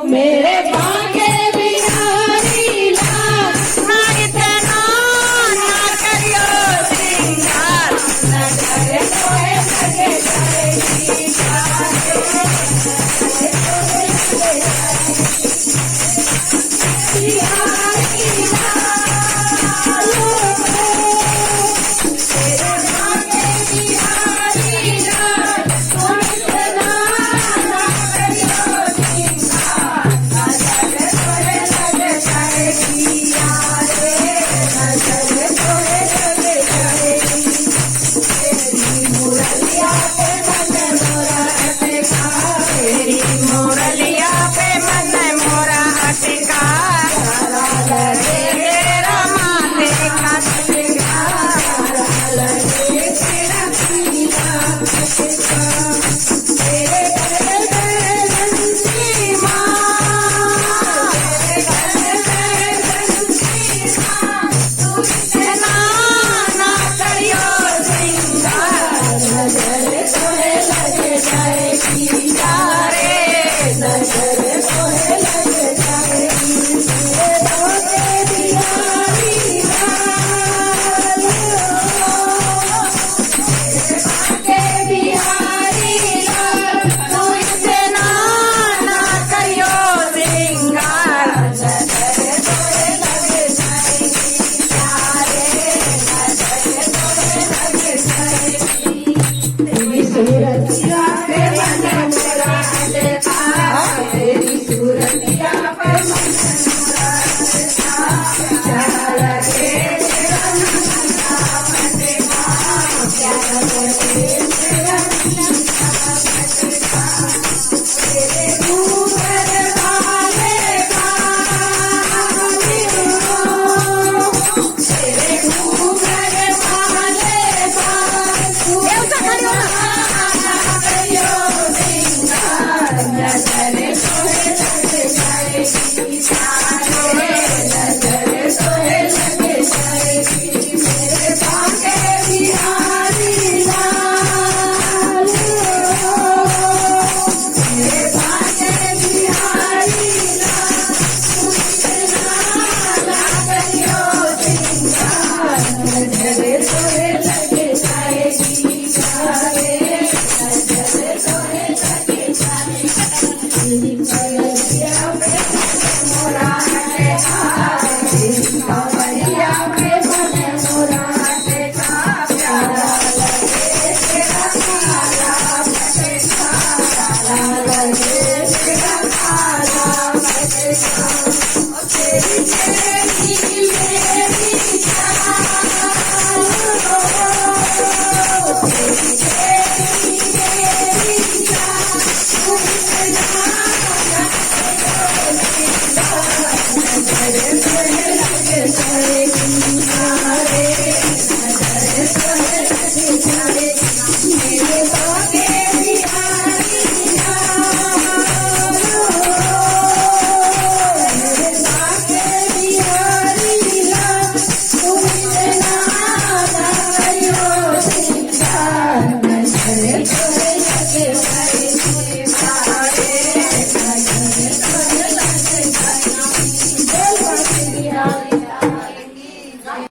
मेरे भागे बिहारी लाल ना इतना ना करियो श्रृंगार नजर तोहे लगे जाएगी बिहारी लाल मेरे भागे बिहारी लाल तुम इतना ना करियो श्रृंगार नजर तोहे लगे जाएगी यारे नजर तोहे लगे जाएगी तेरी मुरलिया पे मन मोरा अटका तेरी मुरलिया पे मन मोरा अटका लगे तेरा माथे का श्रृंगार लगे तेरा पीला अटका तेरे घर में बंसी माँ तेरे घर में बंसी माँ तू इतना ना करियो श्रृंगार नजर तोहे लगे जाएगी यारे नजर तोहे लगे जाएगी मेरे भागे बिहारी लाल मेरे भागे बिहारी लाल तू इतना ना करियो श्रृंगार नजर तोहे लगे जाएगी यारे नजर तोहे लगे जाएगी तेरी सूरतिया पे मन मोरा अटका तेरी सूरतिया पे मन मोरा अटका प्यारा लगे तेरा नन्हा पटका प्यारा लगे तेरा नन्हा पटका तेरे घूंघट वाले बाल तेरे घूंघट वाले बाल तू नजर तोहे लगे जाएगी सारे नजर तोहे लगे जाएगी मेरे भागे बिहारी लाल मेरे भागे बिहारी लाल तू इतना ना करियो श्रृंगार नजर तोहे लगे जाएगी सारे नजर तोहे लगे जाएगी तेरी कवरिया पे मन मोरा अटका तेरी कवरिया पे मन मोरा अटका प्यारा लगे तेरा काला पटका प्यारा लगे तेरा